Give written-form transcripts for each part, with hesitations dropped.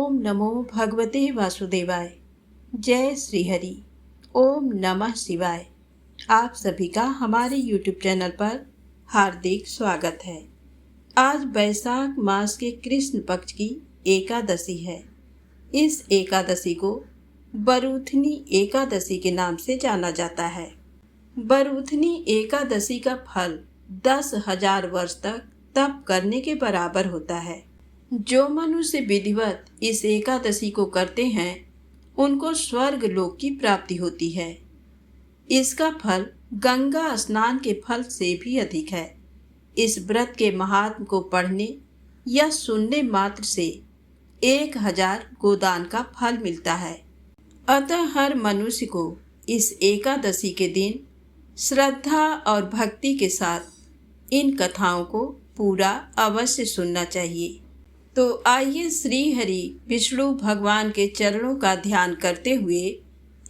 ओम नमो भगवते वासुदेवाय। जय श्री हरि। ओम नमः शिवाय। आप सभी का हमारे YouTube चैनल पर हार्दिक स्वागत है। आज वैशाख मास के कृष्ण पक्ष की एकादशी है। इस एकादशी को बरूथनी एकादशी के नाम से जाना जाता है। बरूथनी एकादशी का फल 10,000 वर्ष तक तप करने के बराबर होता है। जो मनुष्य विधिवत इस एकादशी को करते हैं उनको स्वर्ग लोक की प्राप्ति होती है। इसका फल गंगा स्नान के फल से भी अधिक है। इस व्रत के महात्म को पढ़ने या सुनने मात्र से 1,000 गोदान का फल मिलता है। अतः हर मनुष्य को इस एकादशी के दिन श्रद्धा और भक्ति के साथ इन कथाओं को पूरा अवश्य सुनना चाहिए। तो आइए श्री हरि विष्णु भगवान के चरणों का ध्यान करते हुए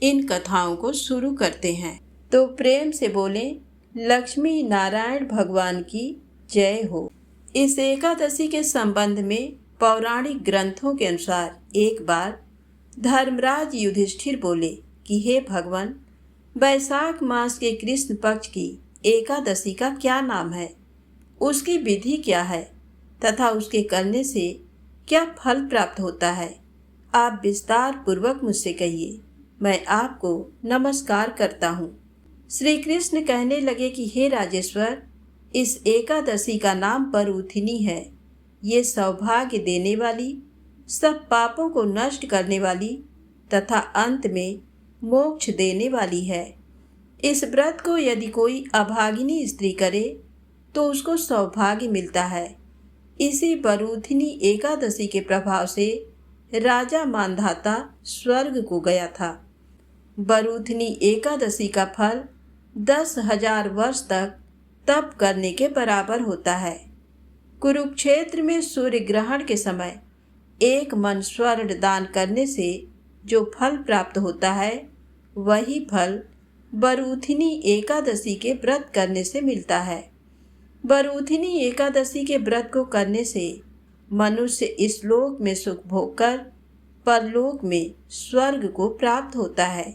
इन कथाओं को शुरू करते हैं। तो प्रेम से बोलें, लक्ष्मी नारायण भगवान की जय हो। इस एकादशी के संबंध में पौराणिक ग्रंथों के अनुसार एक बार धर्मराज युधिष्ठिर बोले कि हे भगवान, वैशाख मास के कृष्ण पक्ष की एकादशी का क्या नाम है, उसकी विधि क्या है तथा उसके करने से क्या फल प्राप्त होता है। आप विस्तार पूर्वक मुझसे कहिए, मैं आपको नमस्कार करता हूँ। श्री कृष्ण कहने लगे कि हे राजेश्वर, इस एकादशी का नाम बरूथिनी है। ये सौभाग्य देने वाली, सब पापों को नष्ट करने वाली तथा अंत में मोक्ष देने वाली है। इस व्रत को यदि कोई अभागिनी स्त्री करे तो उसको सौभाग्य मिलता है। इसी बरूथिनी एकादशी के प्रभाव से राजा मांधाता स्वर्ग को गया था। बरूथिनी एकादशी का फल 10,000 वर्ष तक तप करने के बराबर होता है। कुरुक्षेत्र में सूर्य ग्रहण के समय एक मन स्वर्ण दान करने से जो फल प्राप्त होता है, वही फल बरूथिनी एकादशी के व्रत करने से मिलता है। बरूथिनी एकादशी के व्रत को करने से मनुष्य इस लोक में सुख भोगकर परलोक में स्वर्ग को प्राप्त होता है।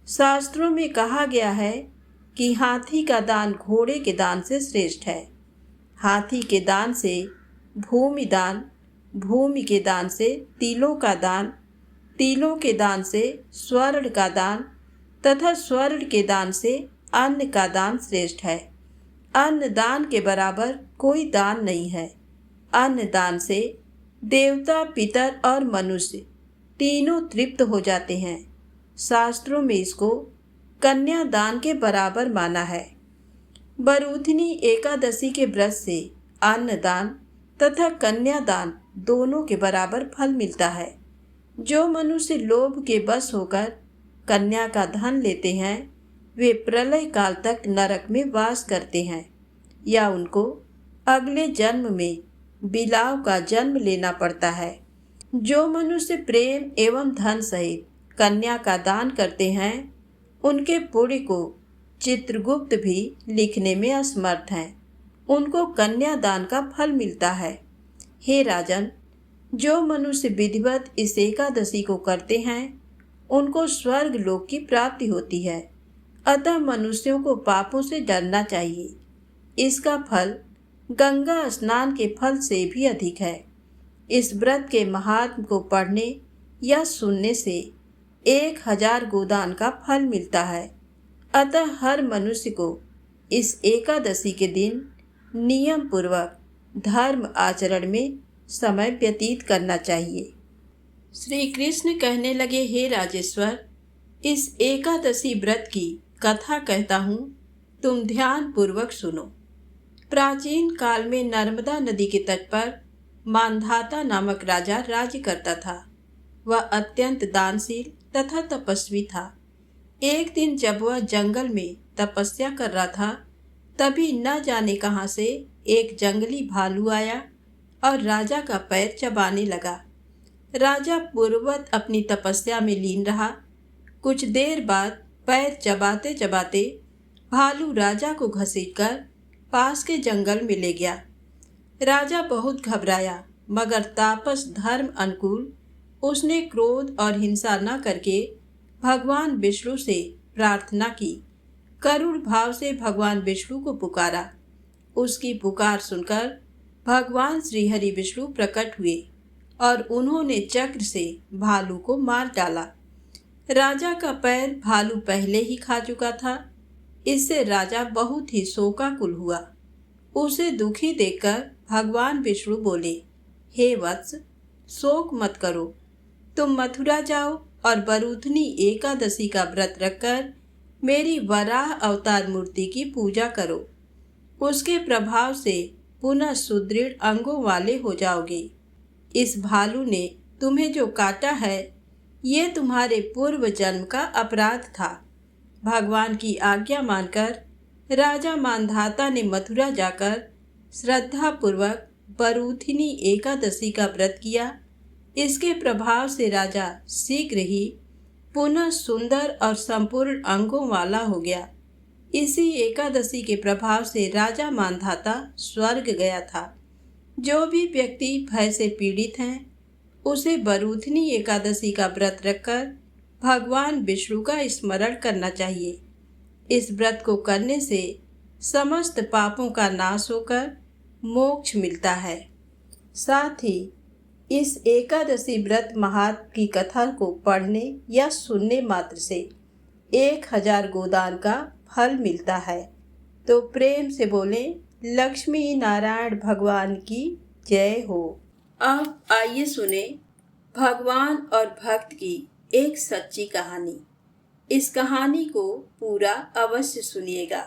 शास्त्रों में कहा गया है कि हाथी का दान घोड़े के दान से श्रेष्ठ है। हाथी के दान से भूमि दान, भूमि के दान से तिलों का दान, तिलों के दान से स्वर्ण का दान तथा स्वर्ण के दान से अन्न का दान श्रेष्ठ है। अन्न दान के बराबर कोई दान नहीं है। अन्न दान से देवता, पितर और मनुष्य तीनों तृप्त हो जाते हैं। शास्त्रों में इसको कन्या दान के बराबर माना है। बरूथिनी एकादशी के व्रत से अन्न दान तथा कन्या दान दोनों के बराबर फल मिलता है। जो मनुष्य लोभ के वश होकर कन्या का धन लेते हैं, वे प्रलय काल तक नरक में वास करते हैं या उनको अगले जन्म में बिलाव का जन्म लेना पड़ता है। जो मनुष्य प्रेम एवं धन सहित कन्या का दान करते हैं, उनके पुण्य को चित्रगुप्त भी लिखने में असमर्थ हैं। उनको कन्या दान का फल मिलता है। हे राजन, जो मनुष्य विधिवत इस एकादशी को करते हैं उनको स्वर्ग लोक की प्राप्ति होती है। अतः मनुष्यों को पापों से डरना चाहिए। इसका फल गंगा स्नान के फल से भी अधिक है। इस व्रत के महात्म को पढ़ने या सुनने से 1,000 गोदान का फल मिलता है। अतः हर मनुष्य को इस एकादशी के दिन नियम पूर्वक धर्म आचरण में समय व्यतीत करना चाहिए। श्री कृष्ण कहने लगे, हे राजेश्वर, इस एकादशी व्रत की कथा कहता हूँ, तुम ध्यान पूर्वक सुनो। प्राचीन काल में नर्मदा नदी के तट पर मांधाता नामक राजा राज्य करता था। वह अत्यंत दानशील तथा तपस्वी था। एक दिन जब वह जंगल में तपस्या कर रहा था, तभी न जाने कहां से एक जंगली भालू आया और राजा का पैर चबाने लगा। राजा पूर्ववत अपनी तपस्या में लीन रहा। कुछ देर बाद पैर चबाते चबाते भालू राजा को घसीटकर पास के जंगल में ले गया। राजा बहुत घबराया, मगर तापस धर्म अनुकूल उसने क्रोध और हिंसा न करके भगवान विष्णु से प्रार्थना की। करुण भाव से भगवान विष्णु को पुकारा। उसकी पुकार सुनकर भगवान श्री हरि विष्णु प्रकट हुए और उन्होंने चक्र से भालू को मार डाला। राजा का पैर भालू पहले ही खा चुका था। इससे राजा बहुत ही शोकाकुल हुआ। उसे दुखी देखकर भगवान विष्णु बोले, हे वत्स, शोक मत करो। तुम मथुरा जाओ और बरूथनी एकादशी का व्रत रखकर मेरी वराह अवतार मूर्ति की पूजा करो। उसके प्रभाव से पुनः सुदृढ़ अंगों वाले हो जाओगे। इस भालू ने तुम्हें जो काटा है, ये तुम्हारे पूर्व जन्म का अपराध था। भगवान की आज्ञा मानकर राजा मानधाता ने मथुरा जाकर श्रद्धापूर्वक बरूथिनी एकादशी का व्रत किया। इसके प्रभाव से राजा शीघ्र ही पुनः सुंदर और संपूर्ण अंगों वाला हो गया। इसी एकादशी के प्रभाव से राजा मानधाता स्वर्ग गया था। जो भी व्यक्ति भय से पीड़ित हैं, उसे बरूथनी एकादशी का व्रत रखकर भगवान विष्णु का स्मरण करना चाहिए। इस व्रत को करने से समस्त पापों का नाश होकर मोक्ष मिलता है। साथ ही इस एकादशी व्रत महात्म की कथा को पढ़ने या सुनने मात्र से 1000 गोदान का फल मिलता है। तो प्रेम से बोले, लक्ष्मी नारायण भगवान की जय हो। अब आइए सुने भगवान और भक्त की एक सच्ची कहानी। इस कहानी को पूरा अवश्य सुनिएगा।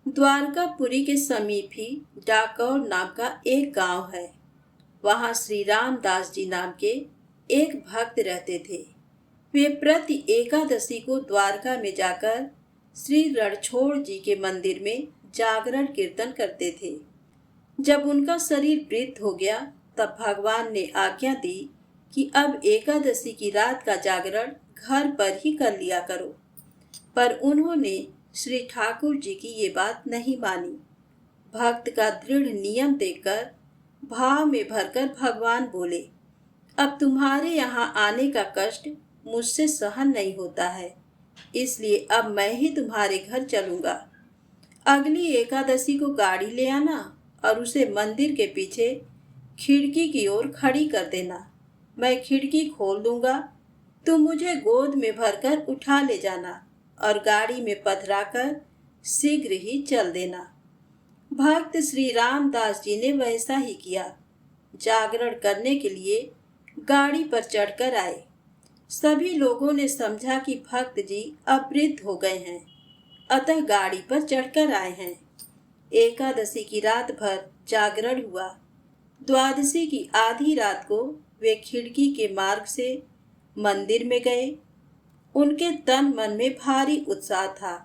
द्वारकापुरी के समीप ही डाकौर नाम का एक गांव है। वहां श्री रामदास जी नाम के एक भक्त रहते थे। वे प्रति एकादशी को द्वारका में जाकर श्री रणछोड़ जी के मंदिर में जागरण कीर्तन करते थे। जब उनका शरीर वृद्ध हो गया, तब भगवान ने आज्ञा दी कि अब एकादशी की रात का जागरण घर पर ही कर लिया करो। पर उन्होंने श्री ठाकुर जी की ये बात नहीं मानी। भक्त का दृढ़ नियम देखकर भाव में भरकर भगवान बोले, अब तुम्हारे यहाँ आने का कष्ट मुझसे सहन नहीं होता है, इसलिए अब मैं ही तुम्हारे घर चलूंगा। अगली एकादशी को गाड़ी ले आना और उसे मंदिर के पीछे खिड़की की ओर खड़ी कर देना। मैं खिड़की खोल दूंगा, तुम मुझे गोद में भरकर उठा ले जाना और गाड़ी में पधराकर शीघ्र ही चल देना। भक्त श्री रामदास जी ने वैसा ही किया। जागरण करने के लिए गाड़ी पर चढ़कर आए। सभी लोगों ने समझा कि भक्त जी अब वृद्ध हो गए हैं, अतः गाड़ी पर चढ़कर आए हैं। एकादशी की रात भर जागरण हुआ। द्वादशी की आधी रात को वे खिड़की के मार्ग से मंदिर में गए। उनके तन मन में भारी उत्साह था।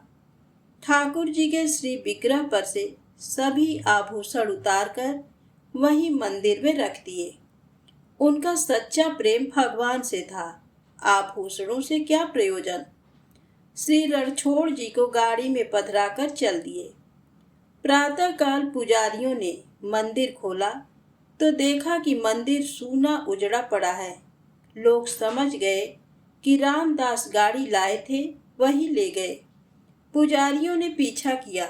ठाकुर जी के श्री विग्रह पर से सभी आभूषण उतारकर वहीं मंदिर में रख दिए। उनका सच्चा प्रेम भगवान से था, आभूषणों से क्या प्रयोजन। श्री रणछोड़ जी को गाड़ी में पधराकर चल दिए। प्रातःकाल पुजारियों ने मंदिर खोला तो देखा कि मंदिर सूना उजड़ा पड़ा है। लोग समझ गए कि रामदास गाड़ी लाए थे, वही ले गए। पुजारियों ने पीछा किया।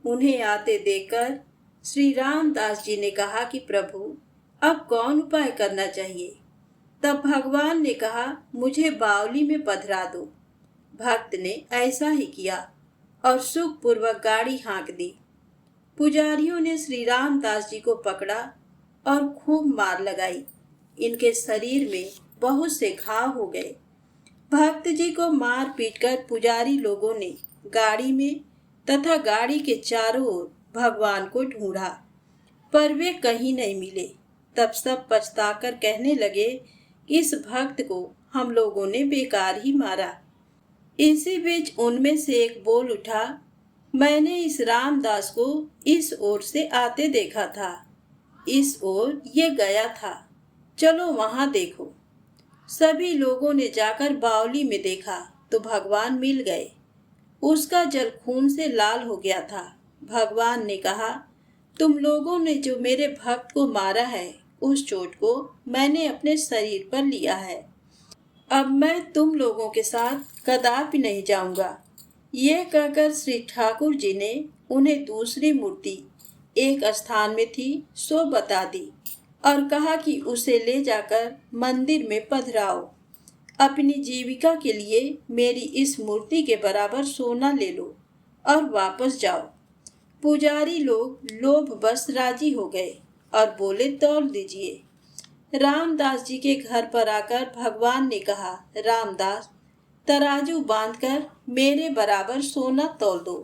उन्हें आते देखकर श्री रामदास जी ने कहा कि प्रभु, अब कौन उपाय करना चाहिए। तब भगवान ने कहा, मुझे बावली में पधरा दो। भक्त ने ऐसा ही किया और सुखपूर्वक गाड़ी हाँक दी। पुजारियों ने श्री रामदास जी को पकड़ा और खूब मार लगाई। इनके शरीर में बहुत से घाव हो गए। भक्त जी को मार पीट कर पुजारी लोगों ने गाड़ी में तथा गाड़ी के चारों ओर भगवान को ढूंढा, पर वे कहीं नहीं मिले। तब सब पछताकर कहने लगे, इस भक्त को हम लोगों ने बेकार ही मारा। इसी बीच उनमें से एक बोल उठा, मैंने इस रामदास को इस ओर से आते देखा था, इस ओर ये गया था, चलो वहां देखो। सभी लोगों ने जाकर बावली में देखा तो भगवान मिल गए। उसका जल खून से लाल हो गया था। भगवान ने कहा, तुम लोगों ने जो मेरे भक्त को मारा है उस चोट को मैंने अपने शरीर पर लिया है। अब मैं तुम लोगों के साथ कदापि नहीं जाऊंगा। यह कहकर श्री ठाकुर जी ने उन्हें दूसरी मूर्ति एक स्थान में थी सो बता दी और कहा कि उसे ले जाकर मंदिर में पधराओ। अपनी जीविका के लिए मेरी इस मूर्ति के बराबर सोना ले लो और वापस जाओ। पुजारी लोग लोभवश राजी हो गए और बोले तौल दीजिए। रामदास जी के घर पर आकर भगवान ने कहा, रामदास, तराजू बांधकर मेरे बराबर सोना तौल दो।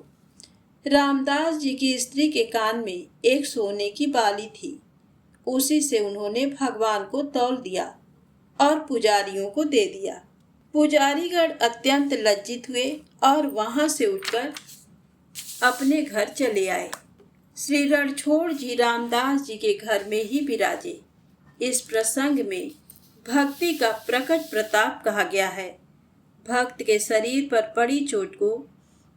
रामदास जी की स्त्री के कान में एक सोने की बाली थी। उसी से उन्होंने भगवान को तौल दिया और पुजारियों को दे दिया। पुजारीगण अत्यंत लज्जित हुए और वहां से उठकर अपने घर चले आए। श्री रणछोड़ जी रामदास जी के घर में ही विराजे। इस प्रसंग में भक्ति का प्रकट प्रताप कहा गया है। भक्त के शरीर पर पड़ी चोट को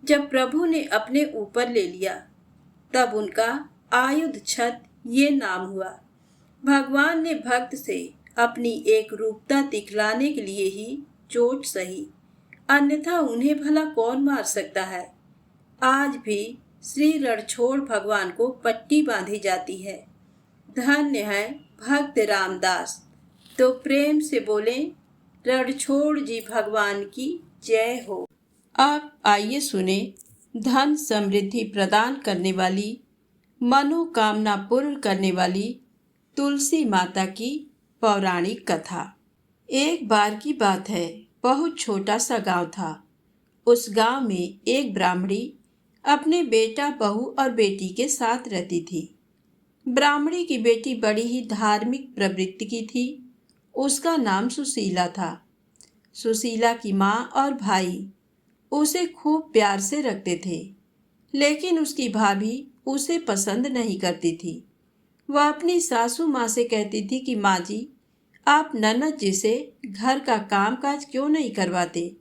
जब प्रभु ने अपने ऊपर ले लिया, तब उनका आयुध छत ये नाम हुआ। भगवान ने भक्त से अपनी एक रूपता दिखलाने के लिए ही चोट सही, अन्यथा उन्हें भला कौन मार सकता है। आज भी श्री रणछोड़ भगवान को पट्टी बांधी जाती है। धन्य है भक्त रामदास। तो प्रेम से बोले, रणछोड़ जी भगवान की जय हो। अब आइए सुने धन समृद्धि प्रदान करने वाली, मनोकामना पूर्ण करने वाली तुलसी माता की पौराणिक कथा। एक बार की बात है, बहुत छोटा सा गांव था। उस गांव में एक ब्राह्मणी अपने बेटा, बहू और बेटी के साथ रहती थी। ब्राह्मणी की बेटी बड़ी ही धार्मिक प्रवृत्ति की थी। उसका नाम सुशीला था। सुशीला की माँ और भाई उसे खूब प्यार से रखते थे, लेकिन उसकी भाभी उसे पसंद नहीं करती थी। वह अपनी सासू माँ से कहती थी कि माँ जी, आप ननद जी से घर का काम काज क्यों नहीं करवाते?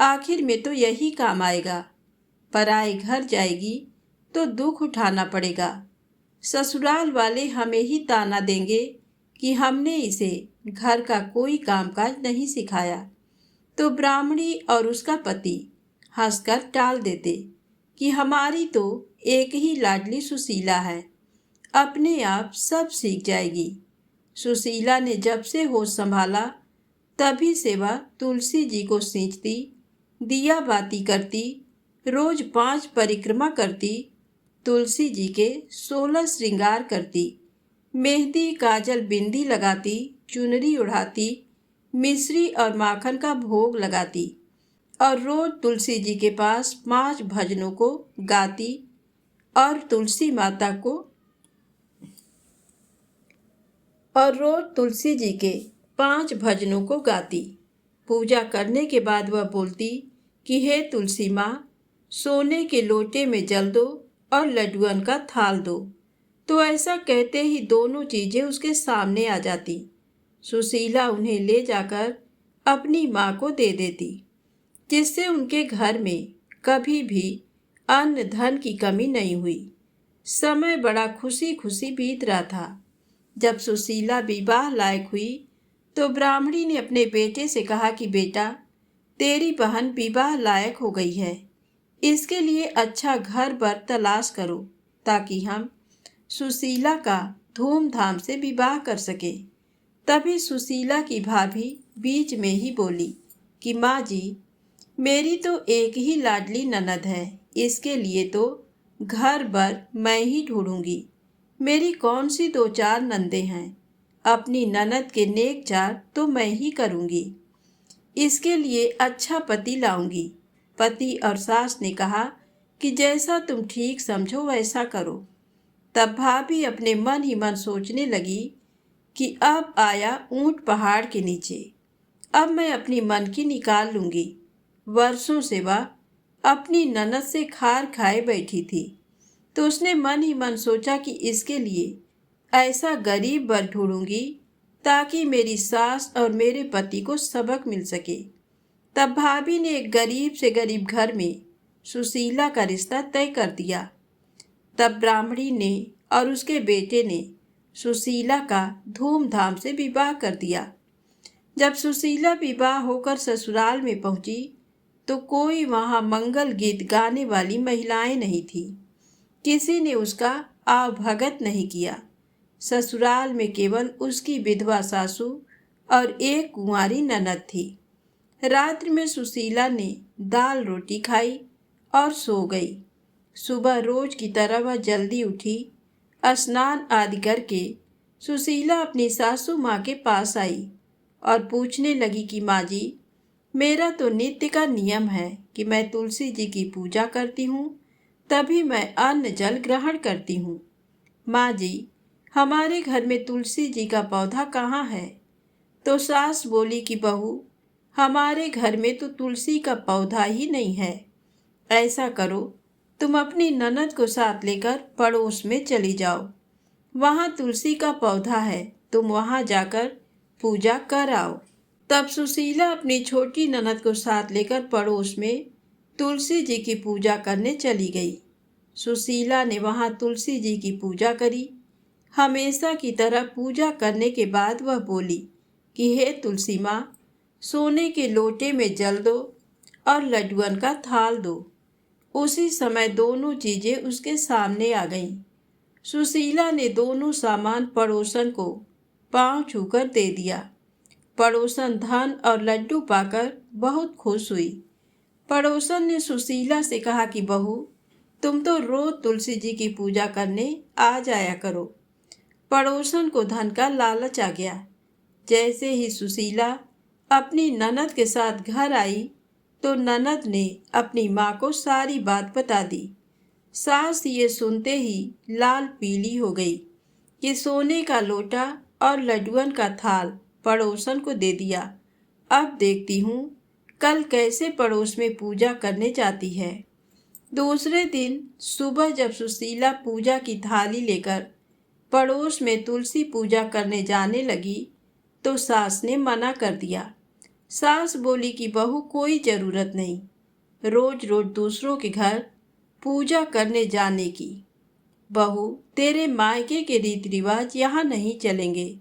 आखिर में तो यही काम आएगा। पराए घर जाएगी तो दुख उठाना पड़ेगा। ससुराल वाले हमें ही ताना देंगे कि हमने इसे घर का कोई कामकाज नहीं सिखाया। तो ब्राह्मणी और उसका पति हंसकर टाल देते कि हमारी तो एक ही लाडली सुशीला है, अपने आप सब सीख जाएगी। सुशीला ने जब से होश संभाला, तभी से वह तुलसी जी को सींचती, दिया बाती करती, रोज 5 परिक्रमा करती, तुलसी जी के 16 श्रृंगार करती, मेहंदी काजल बिंदी लगाती, चुनरी उड़ाती, मिश्री और माखन का भोग लगाती और रोज तुलसी जी के पास 5 भजनों को गाती और तुलसी माता को रोज तुलसी जी के 5 भजनों को गाती। पूजा करने के बाद वह बोलती कि हे तुलसी माँ, सोने के लोटे में जल दो और लड्डुअन का थाल दो। तो ऐसा कहते ही दोनों चीजें उसके सामने आ जाती। सुशीला उन्हें ले जाकर अपनी माँ को दे देती, जिससे उनके घर में कभी भी अन्न धन की कमी नहीं हुई। समय बड़ा खुशी खुशी बीत रहा था। जब सुशीला विवाह लायक हुई तो ब्राह्मणी ने अपने बेटे से कहा कि बेटा, तेरी बहन विवाह लायक हो गई है। इसके लिए अच्छा घर बर तलाश करो ताकि हम सुशीला का धूमधाम से विवाह कर सके। तभी सुशीला की भाभी बीच में ही बोली कि माँ जी, मेरी तो एक ही लाडली ननद है, इसके लिए तो घर बर मैं ही ढूंढूंगी। मेरी कौन सी 2-4 नंदे हैं, अपनी ननद के नेक चार तो मैं ही करूंगी। इसके लिए अच्छा पति लाऊंगी। पति और सास ने कहा कि जैसा तुम ठीक समझो वैसा करो। तब भाभी अपने मन ही मन सोचने लगी कि अब आया ऊंट पहाड़ के नीचे, अब मैं अपनी मन की निकाल लूंगी। वर्षों से वह अपनी ननद से खार खाए बैठी थी, तो उसने मन ही मन सोचा कि इसके लिए ऐसा गरीब वर ढूंढूंगी ताकि मेरी सास और मेरे पति को सबक मिल सके। तब भाभी ने एक गरीब से गरीब घर में सुशीला का रिश्ता तय कर दिया। तब ब्राह्मणी ने और उसके बेटे ने सुशीला का धूमधाम से विवाह कर दिया। जब सुशीला विवाह होकर ससुराल में पहुंची तो कोई वहां मंगल गीत गाने वाली महिलाएं नहीं थी। किसी ने उसका आवभगत नहीं किया। ससुराल में केवल उसकी विधवा सासू और एक कुंवारी ननद थी। रात्रि में सुशीला ने दाल रोटी खाई और सो गई। सुबह रोज की तरह वह जल्दी उठी। स्नान आदि करके सुशीला अपनी सासू माँ के पास आई और पूछने लगी कि माँ जी, मेरा तो नित्य का नियम है कि मैं तुलसी जी की पूजा करती हूँ, तभी मैं अन्न जल ग्रहण करती हूँ। माँ जी, हमारे घर में तुलसी जी का पौधा कहाँ है? तो सास बोली कि बहू, हमारे घर में तो तुलसी का पौधा ही नहीं है। ऐसा करो, तुम अपनी ननद को साथ लेकर पड़ोस में चली जाओ। वहाँ तुलसी का पौधा है, तुम वहाँ जाकर पूजा कर आओ। तब सुशीला अपनी छोटी ननद को साथ लेकर पड़ोस में तुलसी जी की पूजा करने चली गई। सुशीला ने वहाँ तुलसी जी की पूजा करी। हमेशा की तरह पूजा करने के बाद वह बोली कि हे तुलसी माँ, सोने के लोटे में जल दो और लड्डुअन का थाल दो। उसी समय दोनों चीजें उसके सामने आ गईं। सुशीला ने दोनों सामान पड़ोसन को पांव छूकर दे दिया। पड़ोसन धन और लड्डू पाकर बहुत खुश हुई। पड़ोसन ने सुशीला से कहा कि बहू, तुम तो रोज तुलसी जी की पूजा करने आ जाया करो। पड़ोसन को धन का लालच आ गया। जैसे ही सुशीला अपनी ननद के साथ घर आई तो ननद ने अपनी माँ को सारी बात बता दी। सास ये सुनते ही लाल पीली हो गई कि सोने का लोटा और लड्डुअन का थाल पड़ोसन को दे दिया। अब देखती हूँ कल कैसे पड़ोस में पूजा करने जाती है। दूसरे दिन सुबह जब सुशीला पूजा की थाली लेकर पड़ोस में तुलसी पूजा करने जाने लगी तो सास ने मना कर दिया। सास बोली कि बहू, कोई जरूरत नहीं रोज रोज दूसरों के घर पूजा करने जाने की। बहू, तेरे मायके के रीति रिवाज यहाँ नहीं चलेंगे।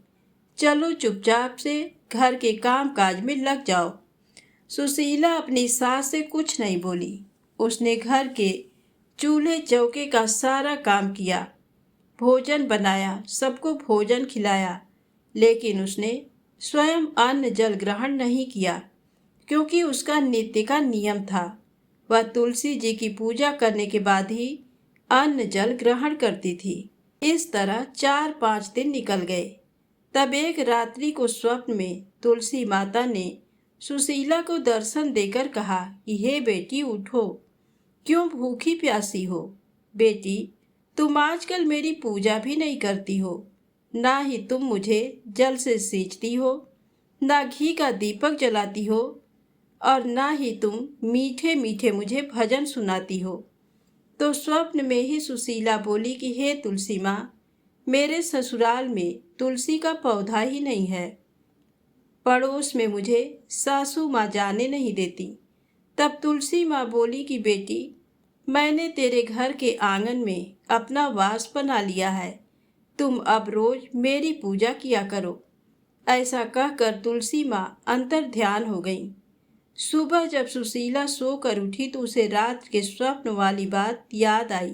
चलो चुपचाप से घर के काम काज में लग जाओ। सुशीला अपनी सास से कुछ नहीं बोली। उसने घर के चूल्हे चौके का सारा काम किया, भोजन बनाया, सबको भोजन खिलाया, लेकिन उसने स्वयं अन्न जल ग्रहण नहीं किया क्योंकि उसका नित्य का नियम था। वह तुलसी जी की पूजा करने के बाद ही अन्न जल ग्रहण करती थी। इस तरह 4-5 दिन निकल गए। तब एक रात्रि को स्वप्न में तुलसी माता ने सुशीला को दर्शन देकर कहा कि हे बेटी, उठो, क्यों भूखी प्यासी हो? बेटी, तुम आजकल मेरी पूजा भी नहीं करती हो, ना ही तुम मुझे जल से सींचती हो, ना घी का दीपक जलाती हो और ना ही तुम मीठे मीठे मुझे भजन सुनाती हो। तो स्वप्न में ही सुशीला बोली कि हे तुलसी माँ, मेरे ससुराल में तुलसी का पौधा ही नहीं है। पड़ोस में मुझे सासू माँ जाने नहीं देती। तब तुलसी माँ बोली कि बेटी, मैंने तेरे घर के आंगन में अपना वास बना लिया है, तुम अब रोज मेरी पूजा किया करो। ऐसा कहकर तुलसी माँ अंतर ध्यान हो गई। सुबह जब सुशीला सोकर उठी तो उसे रात के स्वप्न वाली बात याद आई।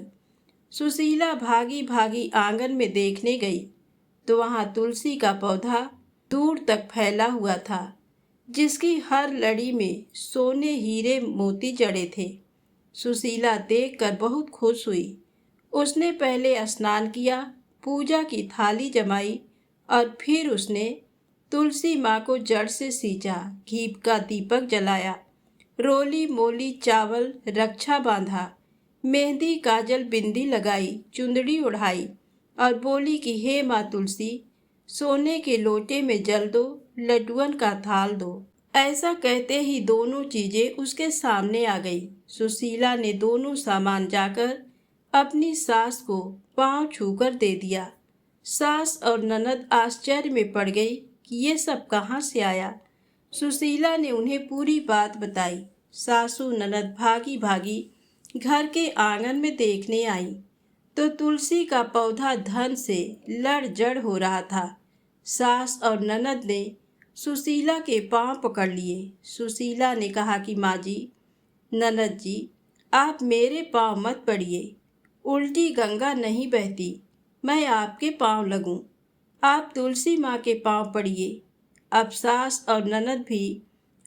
सुशीला भागी भागी आंगन में देखने गई तो वहां तुलसी का पौधा दूर तक फैला हुआ था, जिसकी हर लड़ी में सोने हीरे मोती जड़े थे। सुशीला देखकर बहुत खुश हुई। उसने पहले स्नान किया, पूजा की थाली जमाई और फिर उसने तुलसी माँ को जड़ से सींचा, घी का दीपक जलाया, रोली मोली चावल रक्षा बांधा, मेहंदी काजल बिंदी लगाई, चुंदड़ी उड़ाई और बोली कि हे माँ तुलसी, सोने के लोटे में जल दो, लड्डुअन का थाल दो। ऐसा कहते ही दोनों चीजें उसके सामने आ गई। सुशीला ने दोनों सामान जाकर अपनी सास को पांव छूकर दे दिया। सास और ननद आश्चर्य में पड़ गई कि ये सब कहाँ से आया। सुशीला ने उन्हें पूरी बात बताई। सासू ननद भागी भागी घर के आंगन में देखने आई तो तुलसी का पौधा धन से लड़ जड़ हो रहा था। सास और ननद ने सुशीला के पांव पकड़ लिए। सुशीला ने कहा कि माँ जी, ननद जी, आप मेरे पांव मत पड़िए, उल्टी गंगा नहीं बहती, मैं आपके पांव लगूं। आप तुलसी माँ के पांव पड़िए। अब सास और ननद भी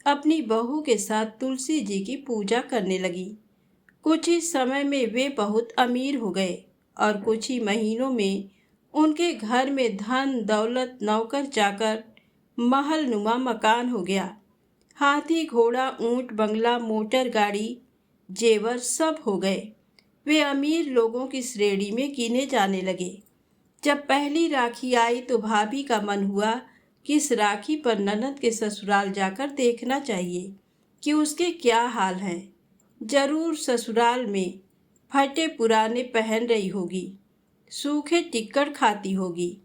अपनी बहू के साथ तुलसी जी की पूजा करने लगी। कुछ ही समय में वे बहुत अमीर हो गए और कुछ ही महीनों में उनके घर में धन दौलत, नौकर चाकर, महल नुमा मकान हो गया। हाथी घोड़ा ऊंट बंगला मोटर गाड़ी जेवर सब हो गए। वे अमीर लोगों की श्रेणी में गिने जाने लगे। जब पहली राखी आई तो भाभी का मन हुआ कि इस राखी पर ननद के ससुराल जाकर देखना चाहिए कि उसके क्या हाल हैं। जरूर ससुराल में फटे पुराने पहन रही होगी, सूखे टिक्कड़ खाती होगी।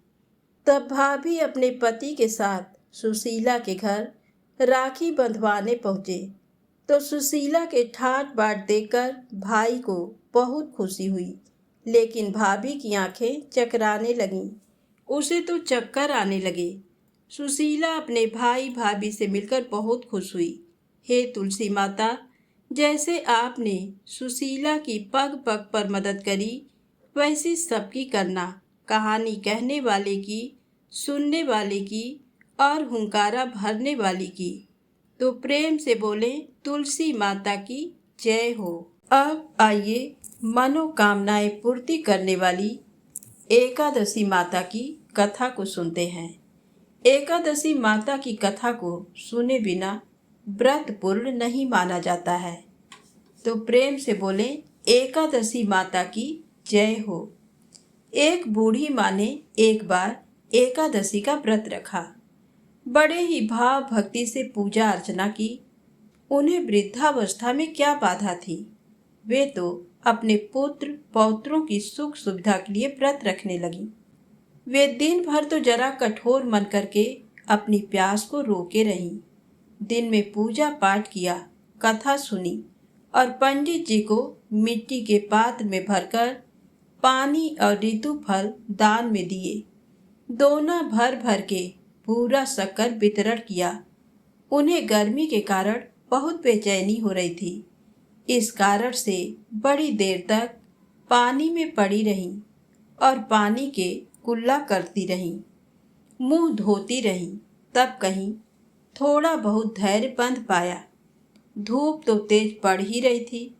तब भाभी अपने पति के साथ सुशीला के घर राखी बंधवाने पहुंचे तो सुशीला के ठाट बाट देखकर भाई को बहुत खुशी हुई, लेकिन भाभी की आंखें चकराने लगीं। उसे तो चक्कर आने लगे। सुशीला अपने भाई भाभी से मिलकर बहुत खुश हुई। हे तुलसी माता, जैसे आपने सुशीला की पग पग पर मदद करी, वैसी सबकी करना। कहानी कहने वाले की, सुनने वाले की और हुंकारा भरने वाली की। तो प्रेम से बोले तुलसी माता की जय हो। अब आइए मनोकामनाएं पूर्ति करने वाली एकादशी माता की कथा को सुनते हैं। एकादशी माता की कथा को सुने बिना व्रत पूर्ण नहीं माना जाता है। तो प्रेम से बोले एकादशी माता की जय हो। एक बूढ़ी माँ ने एक बार एकादशी का व्रत रखा। बड़े ही भाव भक्ति से पूजा अर्चना की। उन्हें वृद्धावस्था में क्या बाधा थी। वे तो अपने पुत्र पौत्रों की सुख सुविधा के लिए व्रत रखने लगी। वे दिन भर तो जरा कठोर मन करके अपनी प्यास को रोके रहीं। दिन में पूजा पाठ किया, कथा सुनी और पंडित जी को मिट्टी के पात्र में भरकर पानी और ऋतु फल दान में दिए। दोना भर भर के पूरा शक्कर वितरण किया। उन्हें गर्मी के कारण बहुत बेचैनी हो रही थी। इस कारण से बड़ी देर तक पानी में पड़ी रहीं और पानी के कुल्ला करती रहीं, मुंह धोती रहीं। तब कहीं थोड़ा बहुत धैर्य बंध पाया। धूप तो तेज पड़ ही रही थी,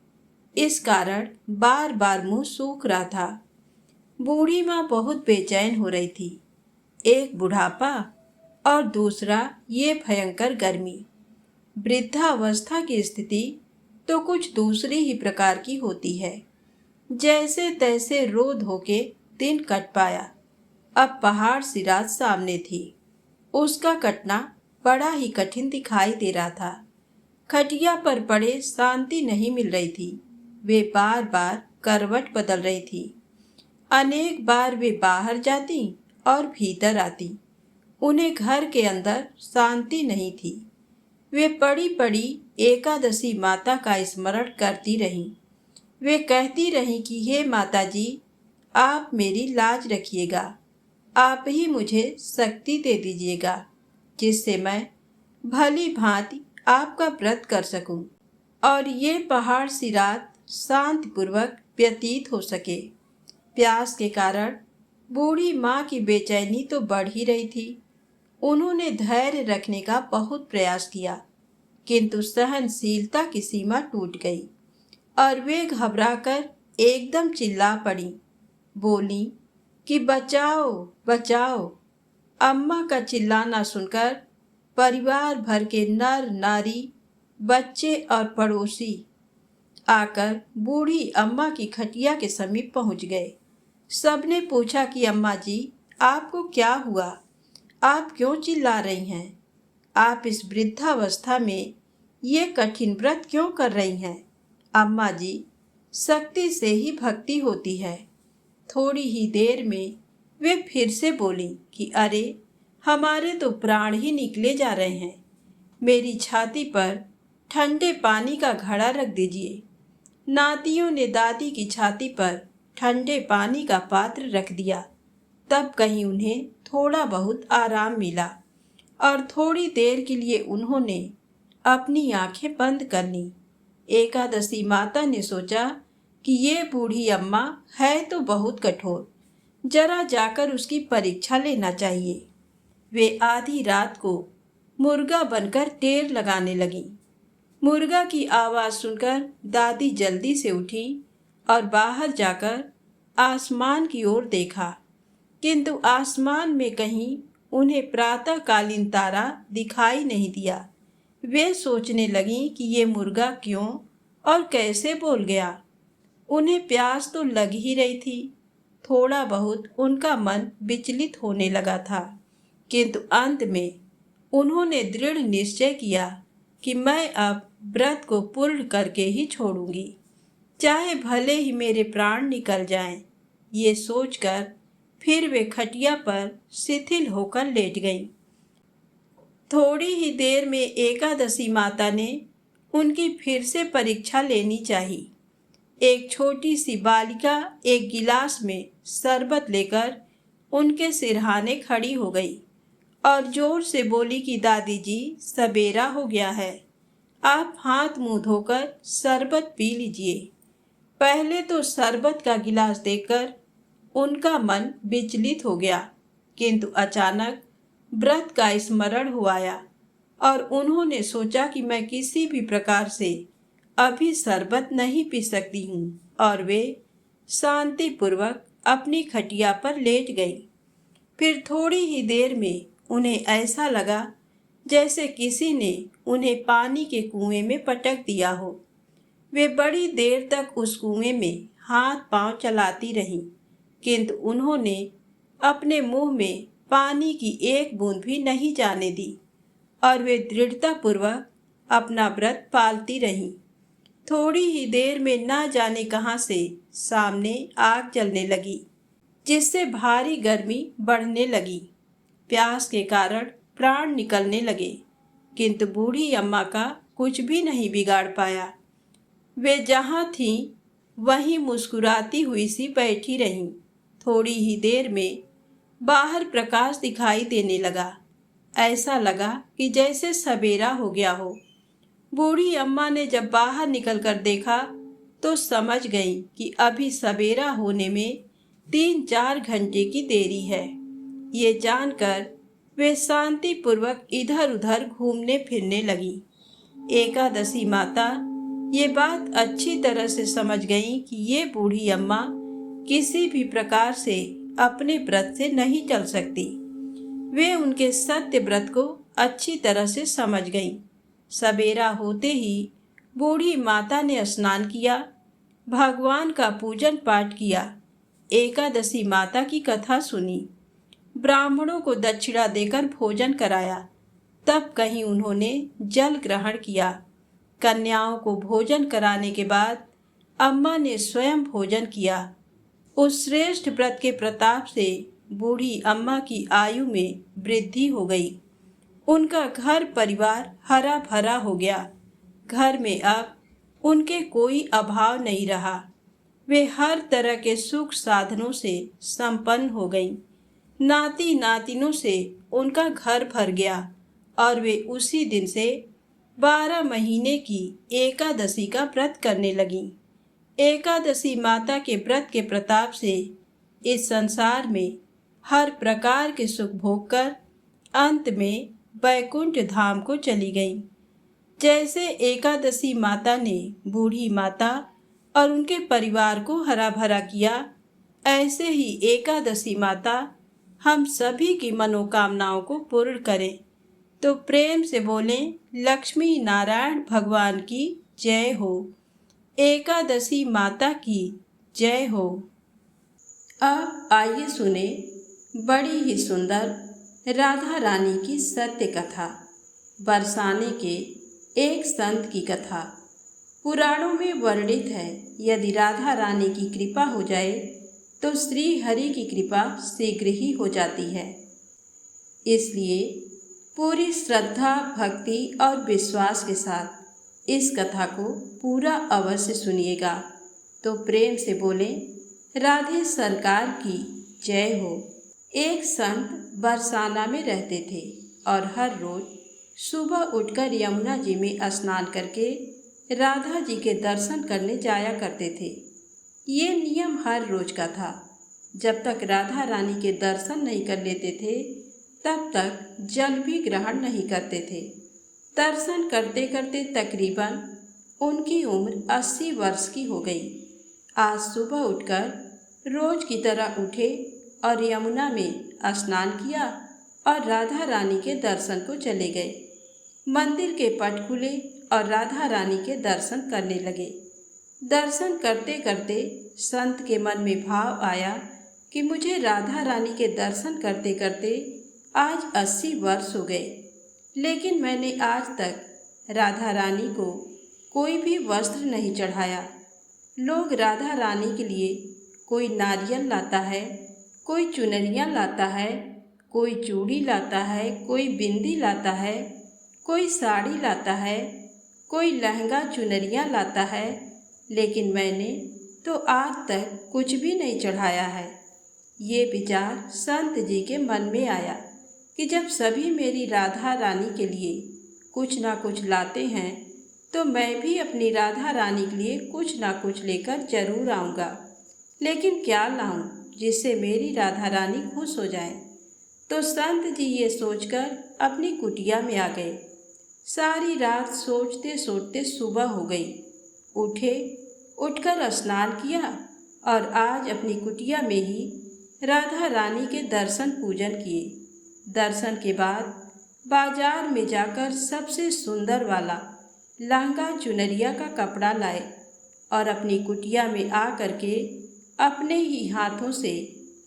इस कारण बार बार मुंह सूख रहा था। बूढ़ी माँ बहुत बेचैन हो रही थी। एक बुढ़ापा और दूसरा ये भयंकर गर्मी। वृद्धावस्था की स्थिति तो कुछ दूसरी ही प्रकार की होती है। जैसे तैसे रो धो के दिन कट पाया। अब पहाड़ सी रात सामने थी। उसका कटना बड़ा ही कठिन दिखाई दे रहा था। खटिया पर पड़े शांति नहीं मिल रही थी। वे बार बार करवट बदल रही थी। अनेक बार वे बाहर जाती और भीतर आती। उन्हें घर के अंदर शांति नहीं थी। वे पड़ी पड़ी एकादशी माता का स्मरण करती रहीं। वे कहती रहीं कि हे माता जी, आप मेरी लाज रखिएगा। आप ही मुझे शक्ति दे दीजिएगा जिससे मैं भली भांति आपका व्रत कर सकूं और ये पहाड़ सी रात शांतिपूर्वक व्यतीत हो सके। प्यास के कारण बूढ़ी माँ की बेचैनी तो बढ़ ही रही थी। उन्होंने धैर्य रखने का बहुत प्रयास किया, किंतु सहनशीलता की सीमा टूट गई और वे घबराकर एकदम चिल्ला पड़ी। बोली कि बचाओ बचाओ। अम्मा का चिल्लाना सुनकर परिवार भर के नर नारी, बच्चे और पड़ोसी आकर बूढ़ी अम्मा की खटिया के समीप पहुंच गए। सबने पूछा कि अम्मा जी, आपको क्या हुआ? आप क्यों चिल्ला रही हैं? आप इस वृद्धावस्था में ये कठिन व्रत क्यों कर रही हैं? अम्मा जी, शक्ति से ही भक्ति होती है। थोड़ी ही देर में वे फिर से बोली कि अरे, हमारे तो प्राण ही निकले जा रहे हैं। मेरी छाती पर ठंडे पानी का घड़ा रख दीजिए। नातियों ने दादी की छाती पर ठंडे पानी का पात्र रख दिया। तब कहीं उन्हें थोड़ा बहुत आराम मिला और थोड़ी देर के लिए उन्होंने अपनी आंखें बंद कर लीं। एकादशी माता ने सोचा कि ये बूढ़ी अम्मा है तो बहुत कठोर, जरा जाकर उसकी परीक्षा लेना चाहिए। वे आधी रात को मुर्गा बनकर टेर लगाने लगी। मुर्गा की आवाज़ सुनकर दादी जल्दी से उठी और बाहर जाकर आसमान की ओर देखा, किंतु आसमान में कहीं उन्हें प्रातःकालीन तारा दिखाई नहीं दिया। वे सोचने लगीं कि ये मुर्गा क्यों और कैसे बोल गया। उन्हें प्यास तो लग ही रही थी। थोड़ा बहुत उनका मन विचलित होने लगा था, किंतु अंत में उन्होंने दृढ़ निश्चय किया कि मैं अब व्रत को पूर्ण करके ही छोड़ूंगी, चाहे भले ही मेरे प्राण निकल जाएं। ये सोचकर फिर वे खटिया पर शिथिल होकर लेट गईं। थोड़ी ही देर में एकादशी माता ने उनकी फिर से परीक्षा लेनी चाहिए। एक छोटी सी बालिका एक गिलास में शरबत लेकर उनके सिरहाने खड़ी हो गई और जोर से बोली कि दादी जी, सवेरा हो गया है, आप हाथ मुंह धोकर शरबत पी लीजिए। पहले तो शरबत का गिलास देखकर उनका मन विचलित हो गया, किंतु अचानक व्रत का स्मरण हो आया और उन्होंने सोचा कि मैं किसी भी प्रकार से अभी शरबत नहीं पी सकती हूँ, और वे शांतिपूर्वक अपनी खटिया पर लेट गई। फिर थोड़ी ही देर में उन्हें ऐसा लगा जैसे किसी ने उन्हें पानी के कुएं में पटक दिया हो। वे बड़ी देर तक उस कुएं में हाथ पांव चलाती रहीं, किंतु उन्होंने अपने मुंह में पानी की एक बूंद भी नहीं जाने दी और वे दृढ़तापूर्वक अपना व्रत पालती रहीं। थोड़ी ही देर में ना जाने कहां से सामने आग जलने लगी, जिससे भारी गर्मी बढ़ने लगी। प्यास के कारण प्राण निकलने लगे, किंतु बूढ़ी अम्मा का कुछ भी नहीं बिगाड़ पाया। वे जहाँ थीं वहीं मुस्कुराती हुई सी बैठी रहीं। थोड़ी ही देर में बाहर प्रकाश दिखाई देने लगा। ऐसा लगा कि जैसे सवेरा हो गया हो। बूढ़ी अम्मा ने जब बाहर निकलकर देखा तो समझ गई कि अभी सवेरा होने में 3-4 घंटे की देरी है। ये जानकर वे शांतिपूर्वक इधर उधर घूमने फिरने लगी। एकादशी माता ये बात अच्छी तरह से समझ गई कि ये बूढ़ी अम्मा किसी भी प्रकार से अपने व्रत से नहीं चल सकती। वे उनके सत्य व्रत को अच्छी तरह से समझ गईं। सवेरा होते ही बूढ़ी माता ने स्नान किया, भगवान का पूजन पाठ किया, एकादशी माता की कथा सुनी, ब्राह्मणों को दक्षिणा देकर भोजन कराया। तब कहीं उन्होंने जल ग्रहण किया। कन्याओं को भोजन कराने के बाद अम्मा ने स्वयं भोजन किया। उस श्रेष्ठ व्रत के प्रताप से बूढ़ी अम्मा की आयु में वृद्धि हो गई। उनका घर परिवार हरा भरा हो गया। घर में अब उनके कोई अभाव नहीं रहा। वे हर तरह के सुख साधनों से संपन्न हो गईं। नाती नातिनों से उनका घर भर गया और वे उसी दिन से 12 महीने की एकादशी का व्रत करने लगीं। एकादशी माता के व्रत के प्रताप से इस संसार में हर प्रकार के सुख भोग कर अंत में वैकुंठ धाम को चली गईं। जैसे एकादशी माता ने बूढ़ी माता और उनके परिवार को हरा भरा किया, ऐसे ही एकादशी माता हम सभी की मनोकामनाओं को पूर्ण करें। तो प्रेम से बोलें, लक्ष्मी नारायण भगवान की जय हो, एकादशी माता की जय हो। अब आइए सुने बड़ी ही सुंदर राधा रानी की सत्य कथा, बरसाने के एक संत की कथा। पुराणों में वर्णित है, यदि राधा रानी की कृपा हो जाए तो श्री हरि की कृपा शीघ्र ही हो जाती है। इसलिए पूरी श्रद्धा, भक्ति और विश्वास के साथ इस कथा को पूरा अवश्य सुनिएगा। तो प्रेम से बोलें, राधे सरकार की जय हो। एक संत बरसाना में रहते थे और हर रोज सुबह उठकर यमुना जी में स्नान करके राधा जी के दर्शन करने जाया करते थे। ये नियम हर रोज का था। जब तक राधा रानी के दर्शन नहीं कर लेते थे तब तक जल भी ग्रहण नहीं करते थे। दर्शन करते करते तकरीबन उनकी उम्र 80 वर्ष की हो गई। आज सुबह उठकर रोज की तरह उठे और यमुना में स्नान किया और राधा रानी के दर्शन को चले गए। मंदिर के पट खुले और राधा रानी के दर्शन करने लगे। दर्शन करते करते संत के मन में भाव आया कि मुझे राधा रानी के दर्शन करते करते आज 80 वर्ष हो गए, लेकिन मैंने आज तक राधा रानी को कोई भी वस्त्र नहीं चढ़ाया। लोग राधा रानी के लिए कोई नारियल लाता है, कोई चुनरियाँ लाता है, कोई चूड़ी लाता है, कोई बिंदी लाता है, कोई साड़ी लाता है, कोई लहंगा चुनरियाँ लाता है, लेकिन मैंने तो आज तक कुछ भी नहीं चढ़ाया है। ये विचार संत जी के मन में आया कि जब सभी मेरी राधा रानी के लिए कुछ ना कुछ लाते हैं तो मैं भी अपनी राधा रानी के लिए कुछ ना कुछ लेकर जरूर आऊँगा। लेकिन क्या लाऊं जिससे मेरी राधा रानी खुश हो जाए। तो संत जी ये सोचकर अपनी कुटिया में आ गए। सारी रात सोचते सोचते सुबह हो गई। उठे, उठकर स्नान किया और आज अपनी कुटिया में ही राधा रानी के दर्शन पूजन किए। दर्शन के बाद बाजार में जाकर सबसे सुंदर वाला लहंगा चुनरिया का कपड़ा लाए और अपनी कुटिया में आ करके अपने ही हाथों से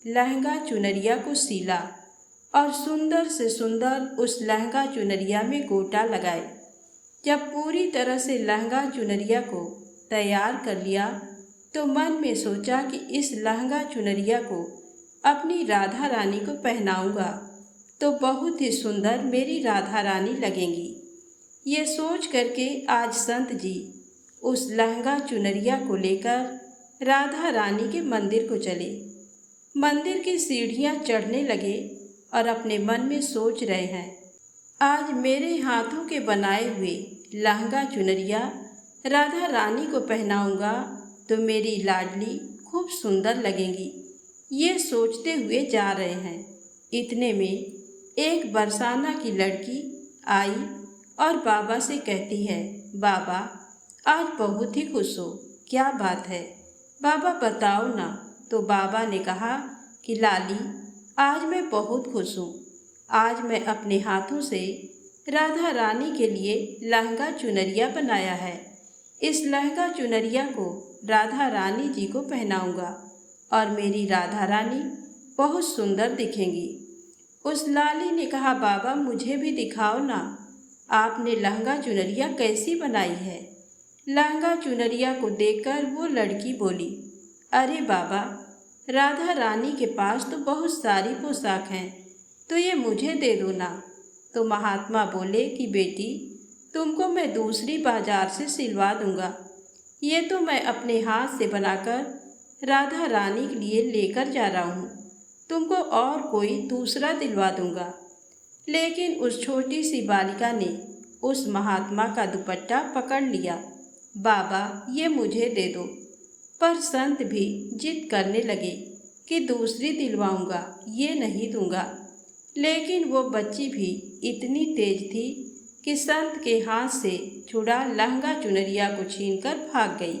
लहंगा चुनरिया को सीला और सुंदर से सुंदर उस लहंगा चुनरिया में गोटा लगाए। जब पूरी तरह से लहंगा चुनरिया को तैयार कर लिया तो मन में सोचा कि इस लहंगा चुनरिया को अपनी राधा रानी को पहनाऊंगा तो बहुत ही सुंदर मेरी राधा रानी लगेंगी। ये सोच करके आज संत जी उस लहंगा चुनरिया को लेकर राधा रानी के मंदिर को चले। मंदिर की सीढ़ियाँ चढ़ने लगे और अपने मन में सोच रहे हैं, आज मेरे हाथों के बनाए हुए लहंगा चुनरिया राधा रानी को पहनाऊंगा तो मेरी लाडली खूब सुंदर लगेंगी। ये सोचते हुए जा रहे हैं। इतने में एक बरसाना की लड़की आई और बाबा से कहती है, बाबा आज बहुत ही खुश हो, क्या बात है बाबा बताओ ना। तो बाबा ने कहा कि लाली आज मैं बहुत खुश हूँ। आज मैं अपने हाथों से राधा रानी के लिए लहंगा चुनरिया बनाया है। इस लहंगा चुनरिया को राधा रानी जी को पहनाऊंगा और मेरी राधा रानी बहुत सुंदर दिखेंगी। उस लाली ने कहा, बाबा मुझे भी दिखाओ ना, आपने लहंगा चुनरिया कैसी बनाई है। लहंगा चुनरिया को देखकर वो लड़की बोली, अरे बाबा राधा रानी के पास तो बहुत सारी पोशाक हैं, तो ये मुझे दे दो ना। तो महात्मा बोले कि बेटी तुमको मैं दूसरी बाजार से सिलवा दूंगा, ये तो मैं अपने हाथ से बनाकर राधा रानी के लिए लेकर जा रहा हूँ, तुमको और कोई दूसरा दिलवा दूंगा। लेकिन उस छोटी सी बालिका ने उस महात्मा का दुपट्टा पकड़ लिया, बाबा ये मुझे दे दो। पर संत भी जिद करने लगे कि दूसरी दिलवाऊंगा, ये नहीं दूंगा। लेकिन वो बच्ची भी इतनी तेज थी कि संत के हाथ से छुड़ा लहंगा चुनरिया को छीनकर भाग गई।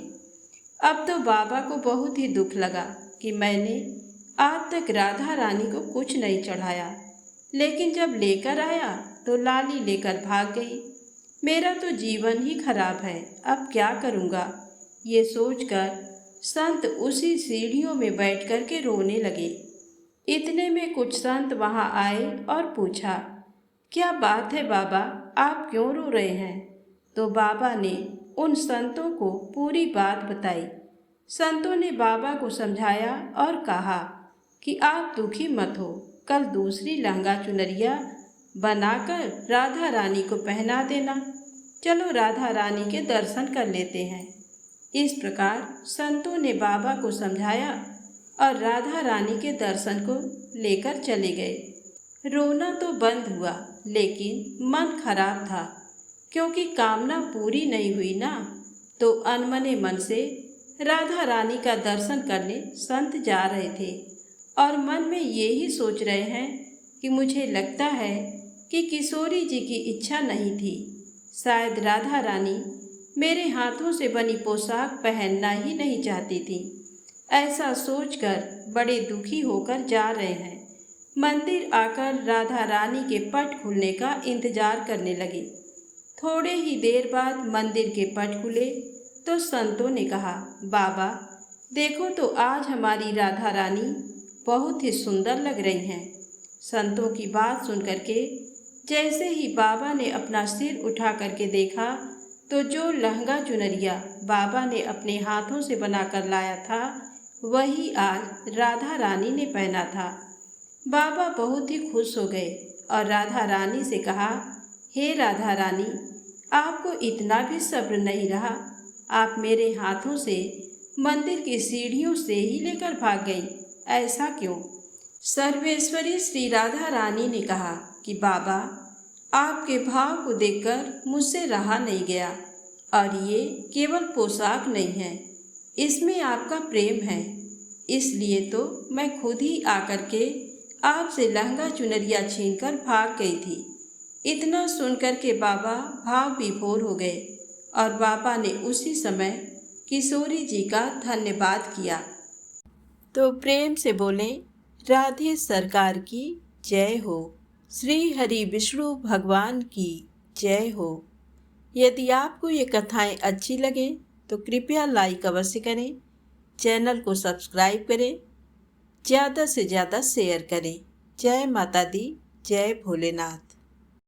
अब तो बाबा को बहुत ही दुख लगा कि मैंने आज तक राधा रानी को कुछ नहीं चढ़ाया, लेकिन जब लेकर आया तो लाली लेकर भाग गई। मेरा तो जीवन ही खराब है, अब क्या करूँगा। ये सोचकर संत उसी सीढ़ियों में बैठ कर के रोने लगे। इतने में कुछ संत वहाँ आए और पूछा, क्या बात है बाबा, आप क्यों रो रहे हैं। तो बाबा ने उन संतों को पूरी बात बताई। संतों ने बाबा को समझाया और कहा कि आप दुखी मत हो, कल दूसरी लहंगा चुनरिया बनाकर राधा रानी को पहना देना। चलो राधा रानी के दर्शन कर लेते हैं। इस प्रकार संतों ने बाबा को समझाया और राधा रानी के दर्शन को लेकर चले गए। रोना तो बंद हुआ, लेकिन मन खराब था, क्योंकि कामना पूरी नहीं हुई ना। तो अनमने मन से राधा रानी का दर्शन करने संत जा रहे थे और मन में ये ही सोच रहे हैं कि मुझे लगता है कि किशोरी जी की इच्छा नहीं थी। शायद राधा रानी मेरे हाथों से बनी पोशाक पहनना ही नहीं चाहती थी। ऐसा सोचकर बड़े दुखी होकर जा रहे हैं। मंदिर आकर राधा रानी के पट खुलने का इंतजार करने लगे। थोड़े ही देर बाद मंदिर के पट खुले तो संतों ने कहा, बाबा देखो तो आज हमारी राधा रानी बहुत ही सुंदर लग रही हैं। संतों की बात सुन करके जैसे ही बाबा ने अपना सिर उठा करके देखा तो जो लहंगा चुनरिया बाबा ने अपने हाथों से बनाकर लाया था वही आज राधा रानी ने पहना था। बाबा बहुत ही खुश हो गए और राधा रानी से कहा, हे राधा रानी, आपको इतना भी सब्र नहीं रहा? आप मेरे हाथों से मंदिर की सीढ़ियों से ही लेकर भाग गई, ऐसा क्यों? सर्वेश्वरी श्री राधा रानी ने कहा कि बाबा, आपके भाव को देखकर मुझसे रहा नहीं गया, और ये केवल पोशाक नहीं है, इसमें आपका प्रेम है। इसलिए तो मैं खुद ही आकर के आपसे लहंगा चुनरिया छीनकर भाग गई थी। इतना सुनकर के बाबा भाव विभोर हो गए और बाबा ने उसी समय किशोरी जी का धन्यवाद किया। तो प्रेम से बोले, राधे सरकार की जय हो, श्री हरि विष्णु भगवान की जय हो। यदि आपको ये कथाएं अच्छी लगें तो कृपया लाइक अवश्य करें, चैनल को सब्सक्राइब करें, ज़्यादा से ज़्यादा शेयर करें। जय माता दी, जय भोलेनाथ।